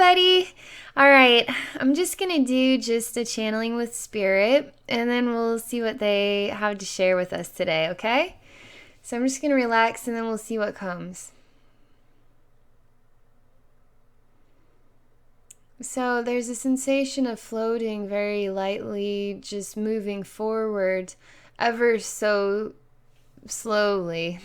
everybody. All right, I'm just going to do just a channeling with spirit, and then we'll see what they have to share with us today, okay? So I'm just going to relax, and then we'll see what comes. So there's a sensation of floating very lightly, just moving forward ever so slowly.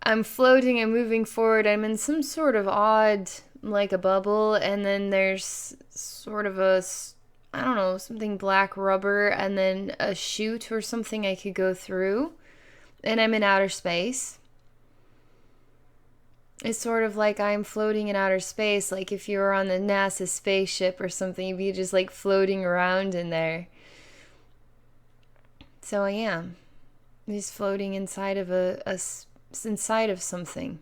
I'm floating and moving forward. I'm in some sort of odd, like a bubble, and then there's sort of I don't know, something black rubber, and then a chute or something I could go through, and I'm in outer space. It's sort of like I'm floating in outer space, like if you were on the NASA spaceship or something, you'd be just like floating around in there. So I am. I'm just floating inside of inside of something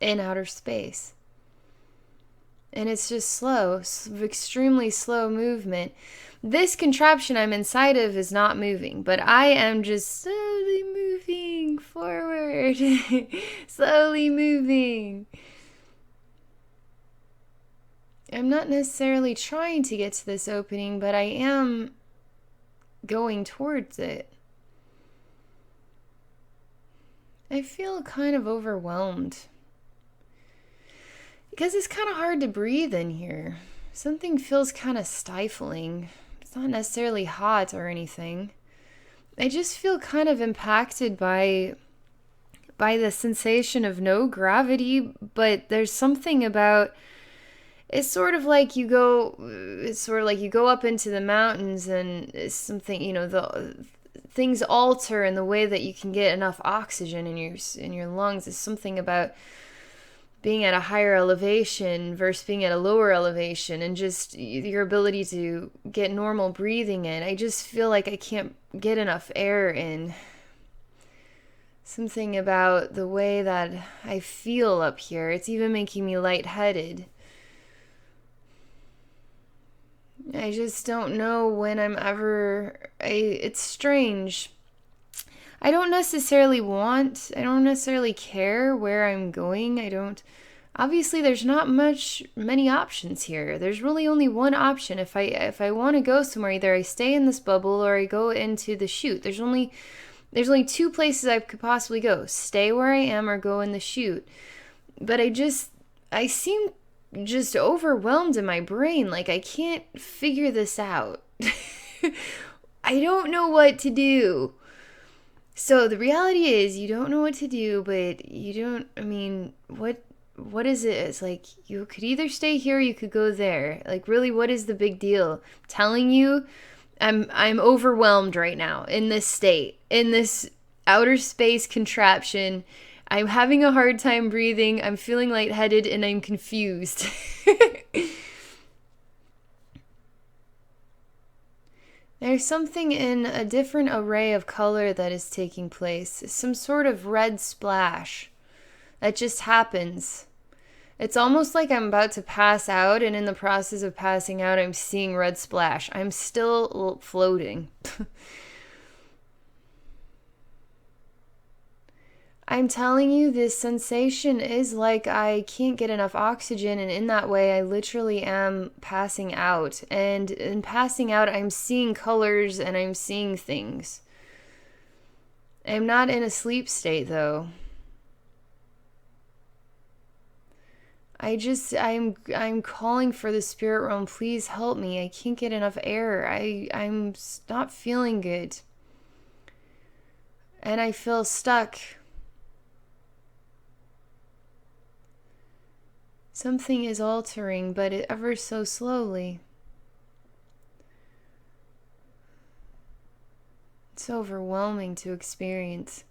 in outer space. And it's just slow, extremely slow movement. This contraption I'm inside of is not moving, but I am just slowly moving forward. Slowly moving. I'm not necessarily trying to get to this opening, but I am going towards it. I feel kind of overwhelmed. Because it's kind of hard to breathe in here. Something feels kind of stifling. It's not necessarily hot or anything. I just feel kind of impacted by the sensation of no gravity, but there's something about it's sort of like you go up into the mountains, and it's something, the things alter in the way that you can get enough oxygen in your lungs. Is something about being at a higher elevation versus being at a lower elevation, and just your ability to get normal breathing in. I just feel like I can't get enough air in. Something about the way that I feel up here. It's even making me lightheaded. I just don't know when it's strange. I don't necessarily care where I'm going. Obviously there's not many options here. There's really only one option. If I want to go somewhere, either I stay in this bubble or I go into the chute. There's only two places I could possibly go. Stay where I am or go in the chute. But I seem just overwhelmed in my brain. Like I can't figure this out. I don't know what to do. So the reality is you don't know what to do, but what is it? It's like you could either stay here or you could go there. Like really, what is the big deal? I'm telling you, I'm overwhelmed right now in this state, in this outer space contraption. I'm having a hard time breathing. I'm feeling lightheaded and I'm confused. There's something in a different array of color that is taking place. Some sort of red splash that just happens. It's almost like I'm about to pass out, and in the process of passing out, I'm seeing red splash. I'm still floating. I'm telling you, this sensation is like I can't get enough oxygen, and in that way I literally am passing out. And in passing out, I'm seeing colors and I'm seeing things. I'm not in a sleep state though. I'm calling for the spirit realm. Please help me. I can't get enough air. I'm not feeling good. And I feel stuck. Something is altering, but ever so slowly. It's overwhelming to experience.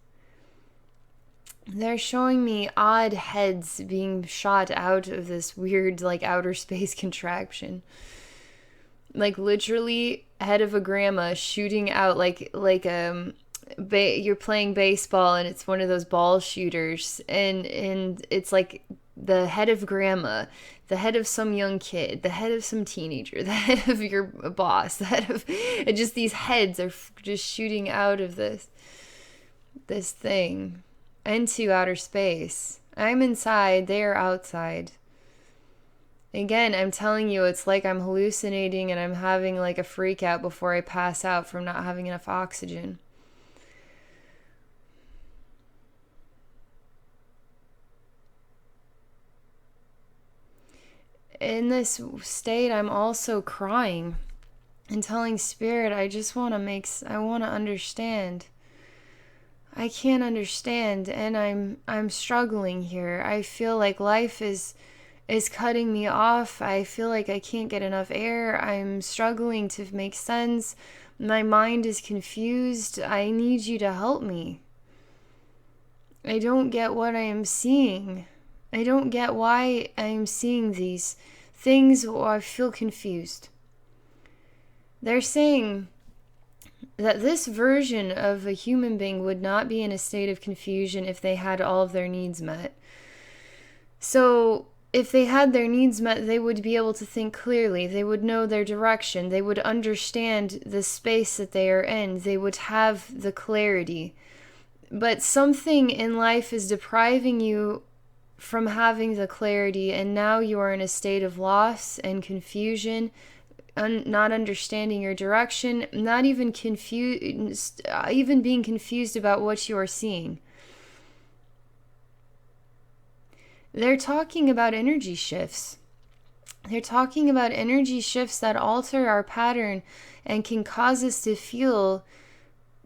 They're showing me odd heads being shot out of this weird, like, outer space contraption. Like, literally, head of a grandma shooting out, you're playing baseball and it's one of those ball shooters, and it's like the head of grandma, the head of some young kid, the head of some teenager, the head of your boss, the head of, and just these heads are just shooting out of this thing into outer space. I'm inside, they are outside. Again, I'm telling you, it's like I'm hallucinating and I'm having like a freak out before I pass out from not having enough oxygen. In this state, I'm also crying and telling Spirit, I want to understand. I can't understand, and I'm struggling here. I feel like life is cutting me off. I feel like I can't get enough air. I'm struggling to make sense. My mind is confused. I need you to help me. I don't get what I am seeing. I don't get why I am seeing these things, or I feel confused. They're saying that this version of a human being would not be in a state of confusion if they had all of their needs met. So, if they had their needs met, they would be able to think clearly. They would know their direction. They would understand the space that they are in. They would have the clarity. But something in life is depriving you from having the clarity, and now you are in a state of loss and confusion, not understanding your direction, not even confused, even being confused about what you are seeing. They're talking about energy shifts. They're talking about energy shifts that alter our pattern and can cause us to feel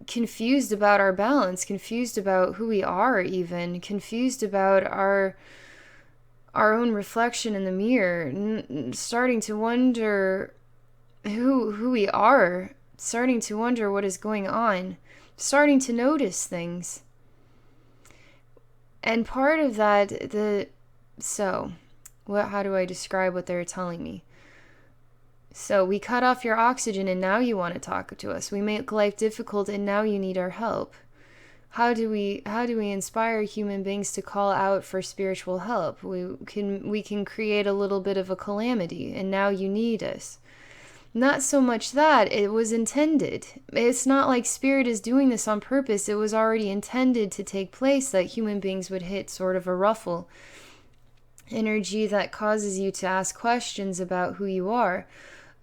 confused about our balance, confused about who we are, even confused about our own reflection in the mirror, starting to wonder who we are, starting to wonder what is going on, starting to notice things. And part of that, how do I describe what they're telling me? So we cut off your oxygen and now you want to talk to us. We make life difficult and now you need our help. How do we inspire human beings to call out for spiritual help? We can create a little bit of a calamity and now you need us. Not so much that, it was intended. It's not like Spirit is doing this on purpose. It was already intended to take place, that human beings would hit sort of a ruffle. Energy that causes you to ask questions about who you are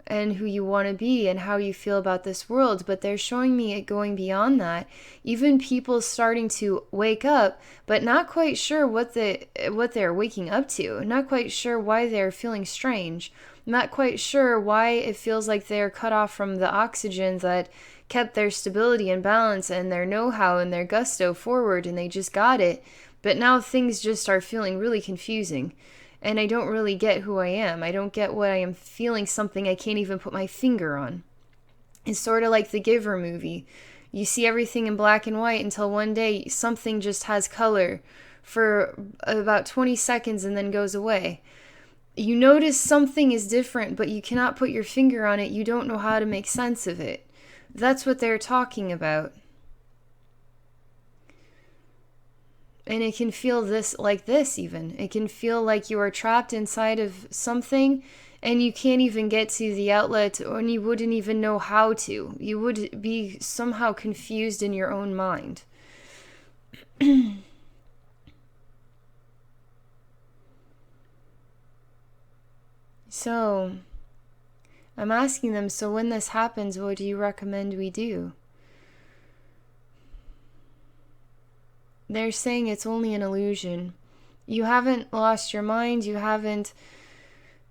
and who you want to be and how you feel about this world. But they're showing me it going beyond that. Even people starting to wake up, but not quite sure what they're waking up to. Not quite sure why they're feeling strange. Not quite sure why it feels like they're cut off from the oxygen that kept their stability and balance and their know-how and their gusto forward, and they just got it. But now things just are feeling really confusing. And I don't really get who I am. I don't get what I am feeling, something I can't even put my finger on. It's sort of like the Giver movie. You see everything in black and white until one day something just has color for about 20 seconds and then goes away. You notice something is different, but you cannot put your finger on it. You don't know how to make sense of it. That's what they're talking about. And it can feel this even. It can feel like you are trapped inside of something and you can't even get to the outlet, and you wouldn't even know how to. You would be somehow confused in your own mind. So, I'm asking them, so when this happens, what do you recommend we do? They're saying it's only an illusion. You haven't lost your mind.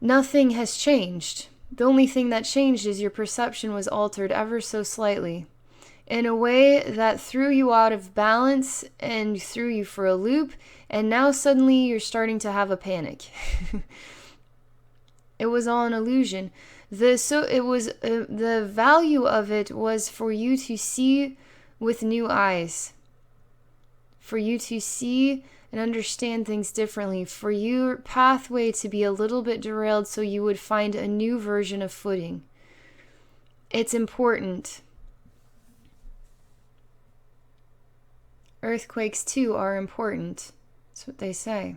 Nothing has changed. The only thing that changed is your perception was altered ever so slightly, in a way that threw you out of balance and threw you for a loop, and now suddenly you're starting to have a panic. It was all an illusion. The value of it was for you to see with new eyes, for you to see and understand things differently, for your pathway to be a little bit derailed so you would find a new version of footing. It's important. Earthquakes too are important. That's what they say.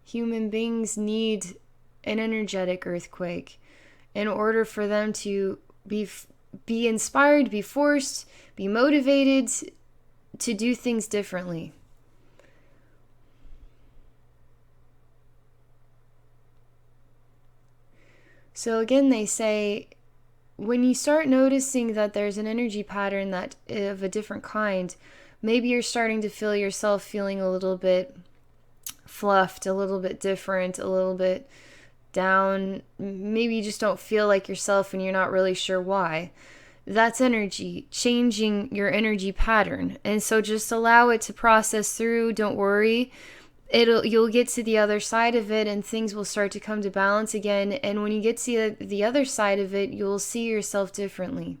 Human beings need an energetic earthquake in order for them to be inspired, be forced, be motivated to do things differently. So again, they say, when you start noticing that there's an energy pattern that of a different kind, maybe you're starting to feel yourself feeling a little bit fluffed, a little bit different, a little bit down. Maybe you just don't feel like yourself and you're not really sure why. That's energy, changing your energy pattern. And so just allow it to process through. Don't worry. You'll get to the other side of it and things will start to come to balance again. And when you get to the other side of it, you'll see yourself differently.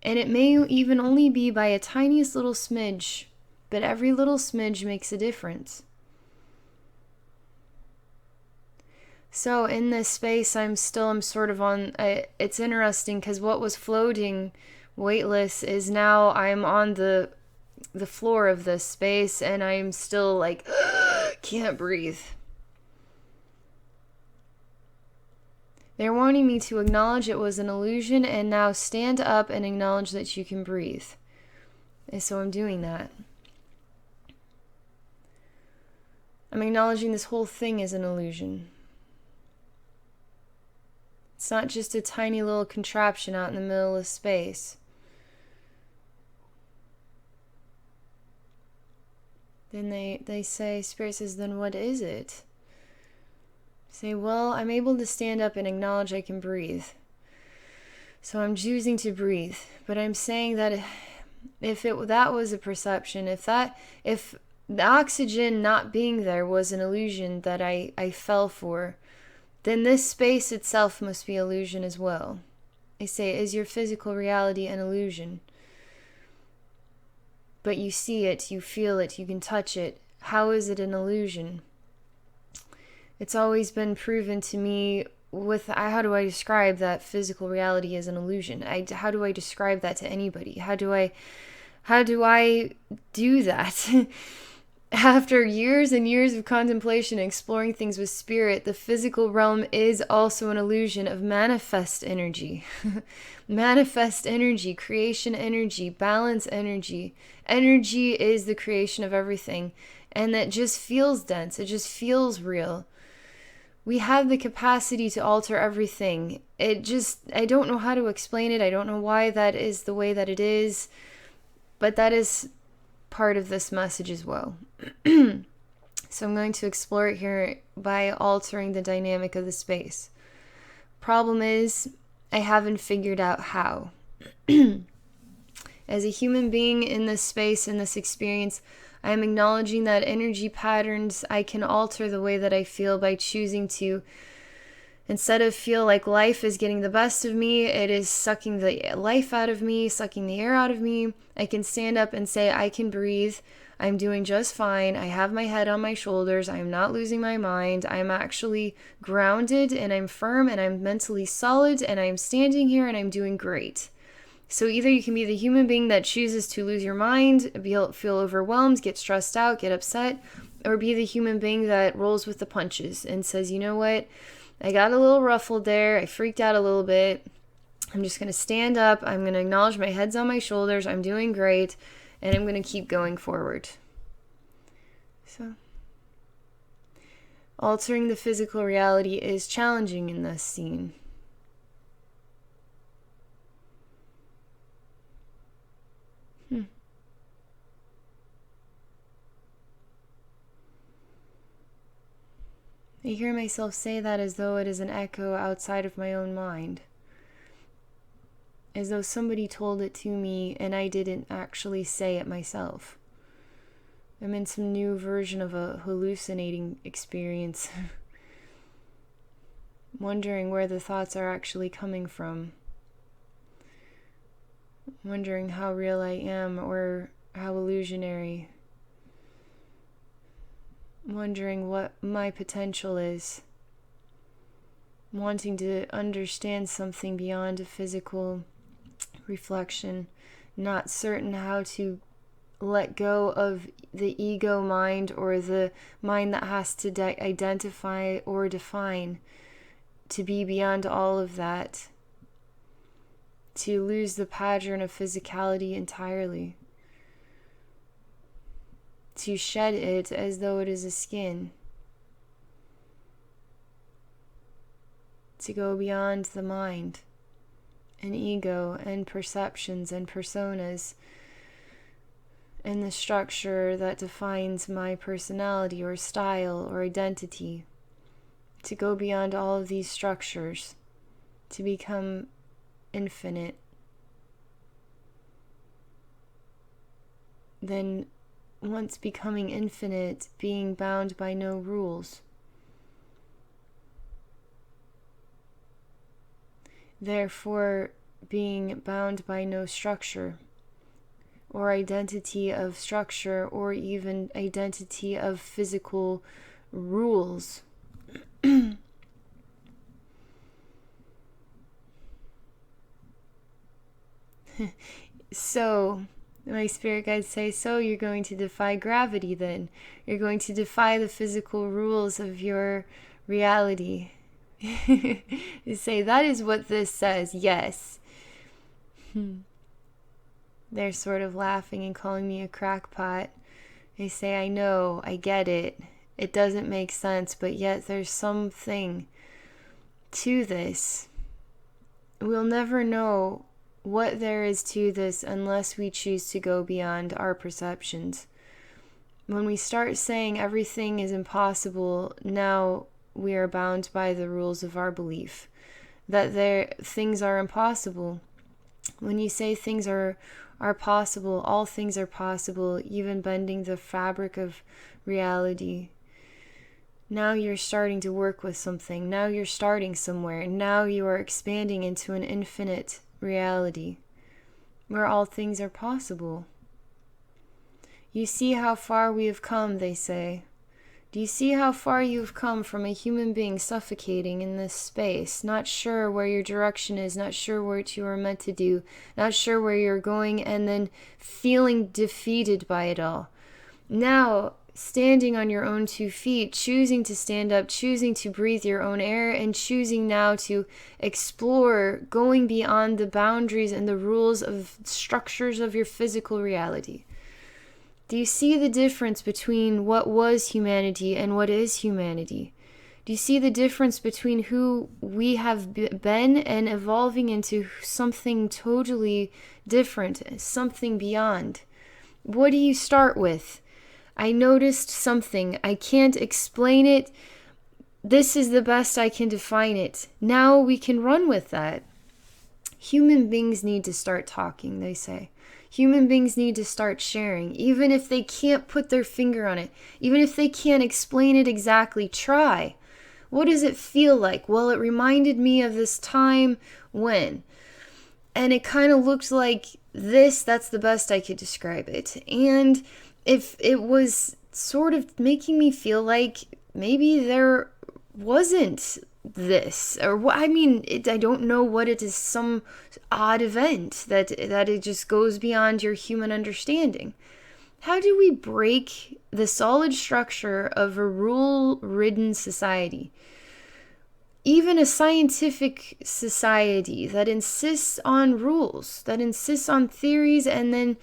And it may even only be by a tiniest little smidge, but every little smidge makes a difference. So in this space, I'm sort of on, it's interesting because what was floating weightless is now I'm on the floor of this space and I'm still like, can't breathe. They're wanting me to acknowledge it was an illusion and now stand up and acknowledge that you can breathe. And so I'm doing that. I'm acknowledging this whole thing is an illusion. It's not just a tiny little contraption out in the middle of space. Then they say, Spirit says, then what is it? Say, well, I'm able to stand up and acknowledge I can breathe. So I'm choosing to breathe. But I'm saying that if that was a perception, if the oxygen not being there was an illusion that I fell for, then this space itself must be illusion as well. I say, is your physical reality an illusion? But you see it, you feel it, you can touch it. How is it an illusion? It's always been proven to me with, how do I describe that physical reality as an illusion? How do I describe that to anybody? How do I do that? After years and years of contemplation and exploring things with spirit, the physical realm is also an illusion of manifest energy. Manifest energy, creation energy, balance energy. Energy is the creation of everything. And that just feels dense. It just feels real. We have the capacity to alter everything. I don't know how to explain it. I don't know why that is the way that it is. But that is part of this message as well. So I'm going to explore it here by altering the dynamic of the space. Problem is, I haven't figured out how. As a human being in this space, in this experience, I am acknowledging that energy patterns, I can alter the way that I feel by choosing to, instead of feel like life is getting the best of me, it is sucking the life out of me, sucking the air out of me. I can stand up and say, I can breathe. I'm doing just fine. I have my head on my shoulders. I'm not losing my mind. I'm actually grounded and I'm firm and I'm mentally solid and I'm standing here and I'm doing great. So either you can be the human being that chooses to lose your mind, feel overwhelmed, get stressed out, get upset, or be the human being that rolls with the punches and says, you know what? I got a little ruffled there. I freaked out a little bit. I'm just going to stand up. I'm going to acknowledge my head's on my shoulders. I'm doing great. And I'm going to keep going forward. So, altering the physical reality is challenging in this scene. I hear myself say that as though it is an echo outside of my own mind. As though somebody told it to me and I didn't actually say it myself. I'm in some new version of a hallucinating experience. Wondering where the thoughts are actually coming from. Wondering how real I am or how illusionary. Wondering what my potential is. Wanting to understand something beyond a physical reflection. Not certain how to let go of the ego mind or the mind that has to identify or define. To be beyond all of that. To lose the pattern of physicality entirely. To shed it as though it is a skin. to go beyond the mind and ego and perceptions and personas and the structure that defines my personality or style or identity, to go beyond all of these structures, to become infinite, then once becoming infinite, being bound by no rules. Therefore, being bound by no structure, or identity of structure, or even identity of physical rules. So, my spirit guides say, so you're going to defy gravity then. You're going to defy the physical rules of your reality. They say, that is what this says, yes. They're sort of laughing and calling me a crackpot. They say, I know, I get it. It doesn't make sense, but yet there's something to this. We'll never know what there is to this unless we choose to go beyond our perceptions. When we start saying everything is impossible, now we are bound by the rules of our belief that things are impossible. When you say things are possible, all things are possible, even bending the fabric of reality. Now you're starting to work with something. Now you're starting somewhere. Now you are expanding into an infinite reality where all things are possible. You see how far we have come, they say. Do you see how far you've come from a human being suffocating in this space, not sure where your direction is, not sure what you are meant to do, not sure where you're going, and then feeling defeated by it all? Now, standing on your own 2 feet, choosing to stand up, choosing to breathe your own air, and choosing now to explore, going beyond the boundaries and the rules of structures of your physical reality. Do you see the difference between what was humanity and what is humanity? Do you see the difference between who we have been and evolving into something totally different, something beyond? What do you start with? I noticed something. I can't explain it. This is the best I can define it. Now we can run with that. Human beings need to start talking, they say. Human beings need to start sharing, even if they can't put their finger on it, even if they can't explain it exactly. Try. What does it feel like? Well, it reminded me of this time when, and it kind of looked like this. That's the best I could describe it. And if it was sort of making me feel like maybe there wasn't this, or I mean, I don't know what it is, some odd event that it just goes beyond your human understanding. How do we break the solid structure of a rule-ridden society? Even a scientific society that insists on rules, that insists on theories, and then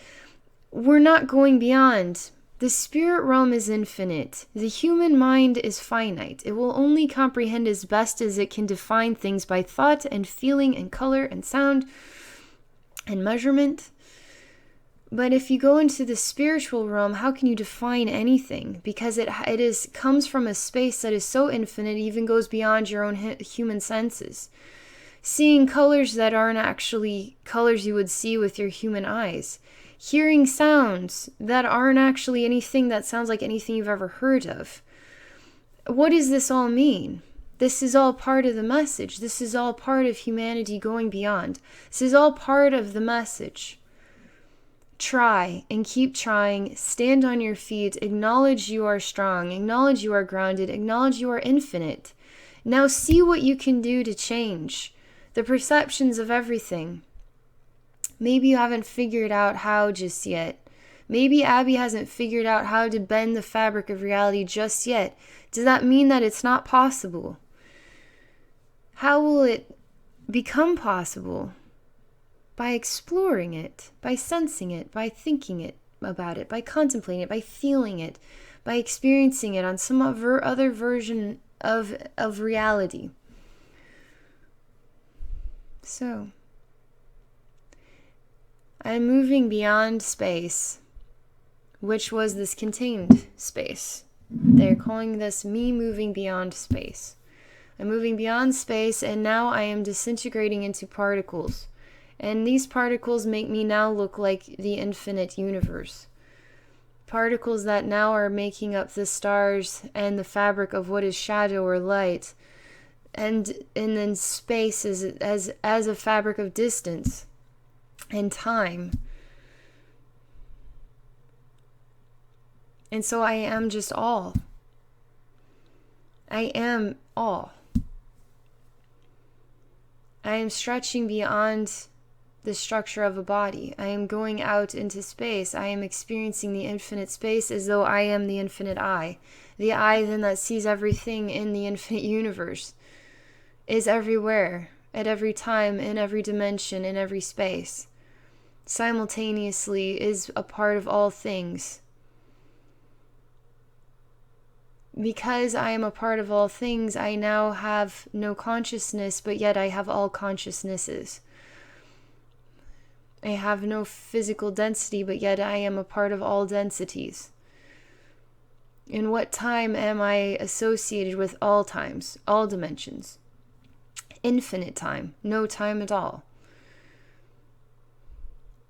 we're not going beyond. The spirit realm is infinite. The human mind is finite. It will only comprehend as best as it can define things by thought and feeling and color and sound and measurement. But if you go into the spiritual realm, how can you define anything? Because it comes from a space that is so infinite, it even goes beyond your own human senses. Seeing colors that aren't actually colors you would see with your human eyes. Hearing sounds that aren't actually anything that sounds like anything you've ever heard of. What does this all mean? This is all part of the message. This is all part of humanity going beyond. This is all part of the message. Try and keep trying. Stand on your feet. Acknowledge you are strong. Acknowledge you are grounded. Acknowledge you are infinite. Now see what you can do to change the perceptions of everything. Maybe you haven't figured out how just yet. Maybe Abby hasn't figured out how to bend the fabric of reality just yet. Does that mean that it's not possible? How will it become possible? By exploring it, by sensing it, by thinking about it, by contemplating it, by feeling it, by experiencing it on some other version of reality. So, I'm moving beyond space, which was this contained space. They're calling this me moving beyond space. I'm moving beyond space, and now I am disintegrating into particles. And these particles make me now look like the infinite universe. Particles that now are making up the stars and the fabric of what is shadow or light. And then space as a fabric of distance and time. And so I am just all. I am all. I am stretching beyond the structure of a body. I am going out into space. I am experiencing the infinite space as though I am the infinite I. The I then that sees everything in the infinite universe is everywhere, at every time, in every dimension, in every space. Simultaneously is a part of all things. Because I am a part of all things, I now have no consciousness, but yet I have all consciousnesses. I have no physical density, but yet I am a part of all densities. In what time am I associated with all times, all dimensions? Infinite time, no time at all.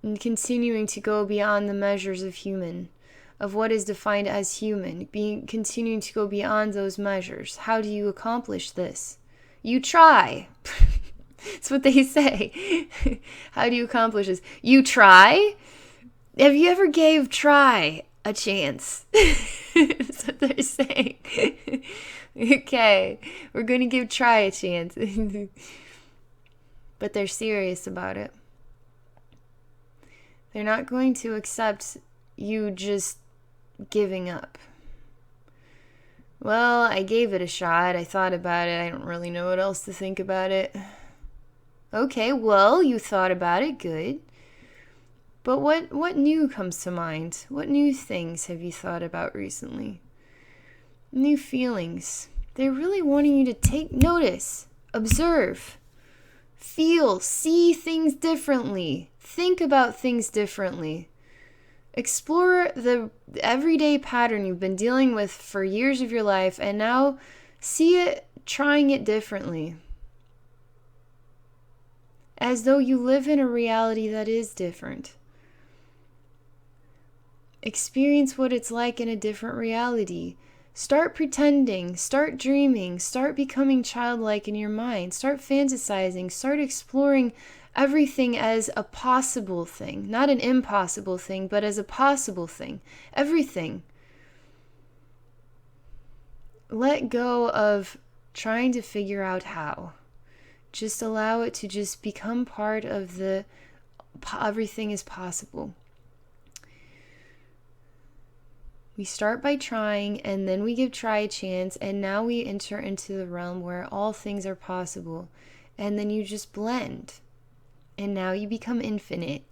And continuing to go beyond the measures of human, of what is defined as human, continuing to go beyond those measures. How do you accomplish this? You try. That's what they say. How do you accomplish this? You try? Have you ever gave try a chance? That's what they're saying. Okay, we're going to give try a chance. But they're serious about it. They're not going to accept you just giving up. Well, I gave it a shot. I thought about it. I don't really know what else to think about it. Okay, well, you thought about it. Good. But what new comes to mind? What new things have you thought about recently? New feelings. They're really wanting you to take notice, observe, feel, see things differently, think about things differently. Explore the everyday pattern you've been dealing with for years of your life, and now see it, trying it differently. As though you live in a reality that is different. Experience what it's like in a different reality. Start pretending, start dreaming, start becoming childlike in your mind, start fantasizing, start exploring everything as a possible thing, not an impossible thing, but as a possible thing. Everything. Let go of trying to figure out how. Just allow it to just become part of the everything is possible. We start by trying, and then we give try a chance, and now we enter into the realm where all things are possible. And then you just blend. And now you become infinite.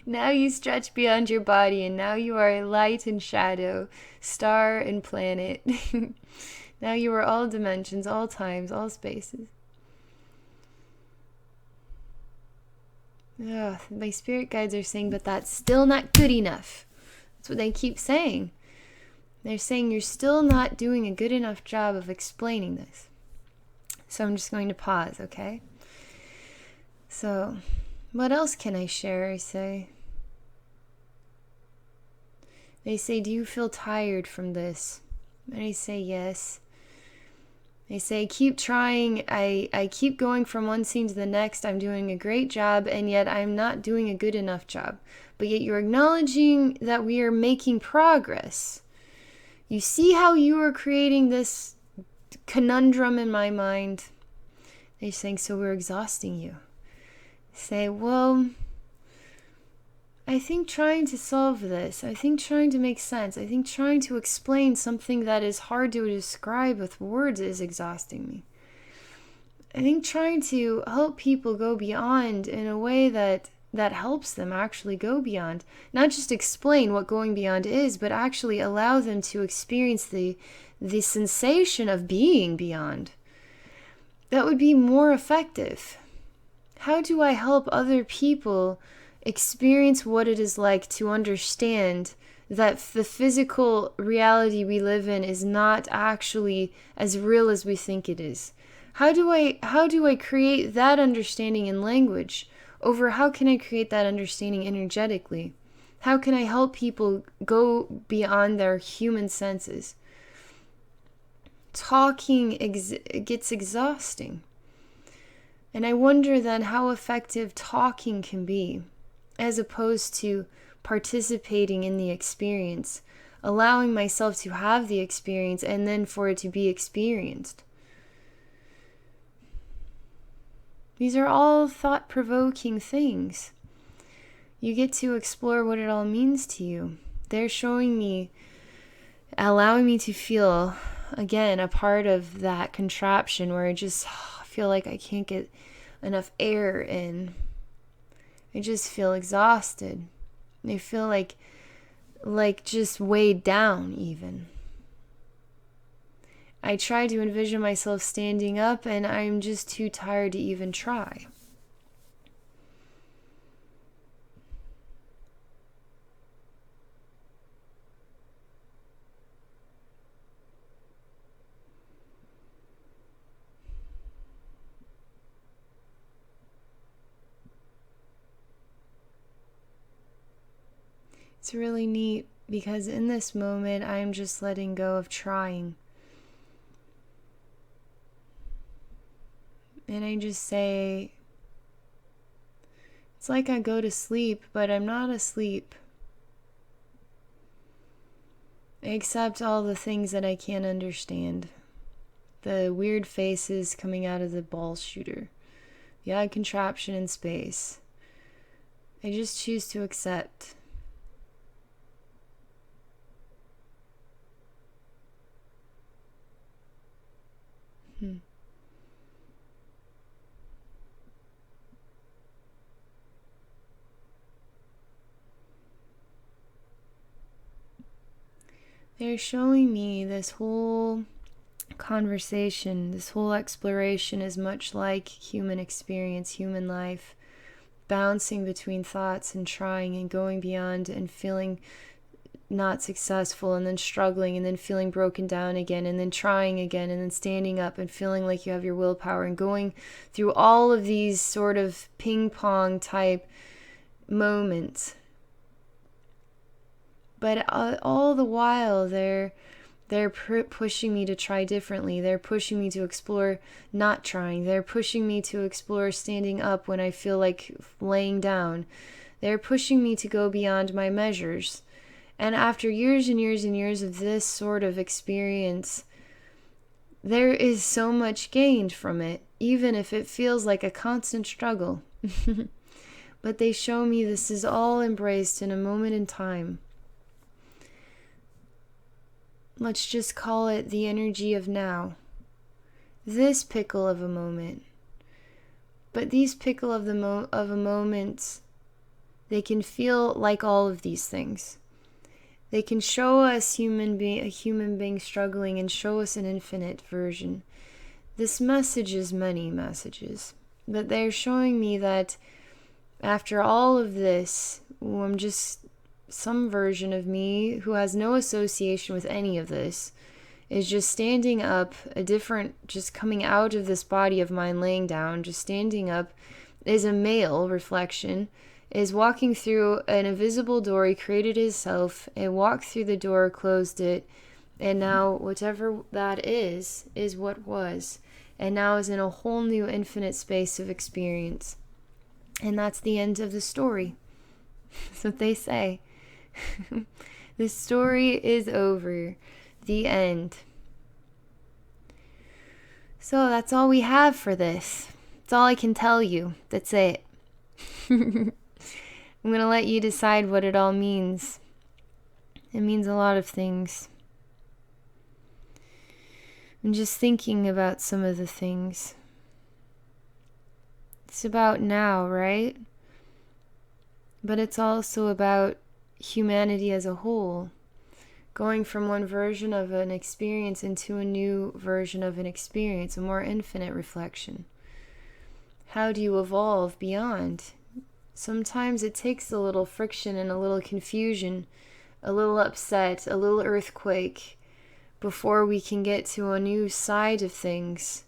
Now you stretch beyond your body, and now you are light and shadow, star and planet. Now you are all dimensions, all times, all spaces. Ugh, my spirit guides are saying, but that's still not good enough. That's what they keep saying. They're saying you're still not doing a good enough job of explaining this. So I'm just going to pause, okay? So, what else can I share, I say? They say, do you feel tired from this? And I say, yes. They say, keep trying. I keep going from one scene to the next. I'm doing a great job, and yet I'm not doing a good enough job. But yet you're acknowledging that we are making progress. You see how you are creating this conundrum in my mind? They're saying, so we're exhausting you. Say, well, I think trying to solve this, I think trying to make sense, I think trying to explain something that is hard to describe with words is exhausting me. I think trying to help people go beyond in a way that helps them actually go beyond, not just explain what going beyond is, but actually allow them to experience the sensation of being beyond. that would be more effective. How do I help other people experience what it is like to understand that the physical reality we live in is not actually as real as we think it is? How do I create that understanding in language over how can I create that understanding energetically? How can I help people go beyond their human senses? Talking gets exhausting. And I wonder then how effective talking can be as opposed to participating in the experience, allowing myself to have the experience and then for it to be experienced. These are all thought-provoking things. You get to explore what it all means to you. They're showing me, allowing me to feel, again, a part of that contraption where I just feel like I can't get enough air in. I just feel exhausted. I feel like just weighed down even. I try to envision myself standing up and I'm just too tired to even try. It's really neat because in this moment I'm just letting go of trying. And I just say, it's like I go to sleep, but I'm not asleep. I accept all the things that I can't understand. The weird faces coming out of the ball shooter. The odd contraption in space. I just choose to accept. They're showing me this whole conversation, this whole exploration is much like human experience, human life, bouncing between thoughts and trying and going beyond and feeling not successful and then struggling and then feeling broken down again and then trying again and then standing up and feeling like you have your willpower and going through all of these sort of ping pong type moments. But all the while, they're pushing me to try differently. They're pushing me to explore not trying. They're pushing me to explore standing up when I feel like laying down. They're pushing me to go beyond my measures. And after years and years and years of this sort of experience, there is so much gained from it, even if it feels like a constant struggle. But they show me this is all embraced in a moment in time. Let's just call it the energy of now. This pickle of a moment. But these pickle of a moment, they can feel like all of these things. They can show us a human being struggling and show us an infinite version. This message is many messages. But they're showing me that after all of this, I'm just some version of me who has no association with any of this is just standing up, just coming out of this body of mine laying down, just standing up is a male reflection, is walking through an invisible door he created himself and walked through the door, closed it, and now whatever that is what was, and now is in a whole new infinite space of experience. And that's the end of the story. That's what they say. The story is over. The end. So that's all we have for this. That's all I can tell you. That's it. I'm going to let you decide what it all means. It means a lot of things. I'm just thinking about some of the things. It's about now, right? But it's also about humanity as a whole. going from one version of an experience into a new version of an experience, a more infinite reflection. How do you evolve beyond? Sometimes it takes a little friction and a little confusion, a little upset, a little earthquake, before we can get to a new side of things,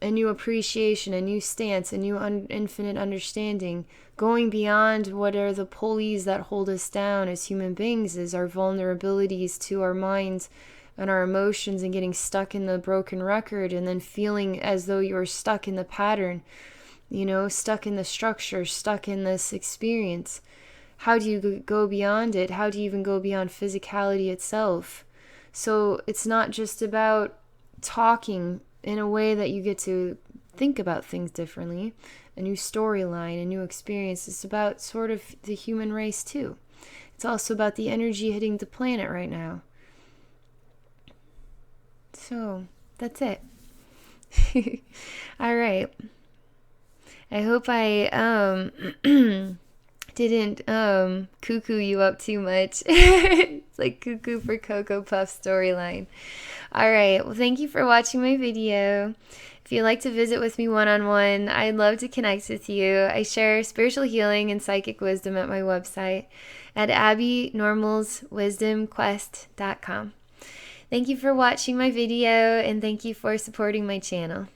a new appreciation, a new stance, a new infinite understanding, going beyond what are the pulleys that hold us down as human beings, is our vulnerabilities to our minds and our emotions, and getting stuck in the broken record, and then feeling as though you're stuck in the pattern, stuck in the structure, stuck in this experience. How do you go beyond it? How do you even go beyond physicality itself? So it's not just about talking in a way that you get to think about things differently, a new storyline, a new experience. It's about sort of the human race too. It's also about the energy hitting the planet right now. So that's it. All right. I hope I didn't cuckoo you up too much. It's like cuckoo for Cocoa Puff storyline. All right. Well, thank you for watching my video. If you'd like to visit with me one-on-one, I'd love to connect with you. I share spiritual healing and psychic wisdom at my website at abbynormalswisdomquest.com. Thank you for watching my video, and thank you for supporting my channel.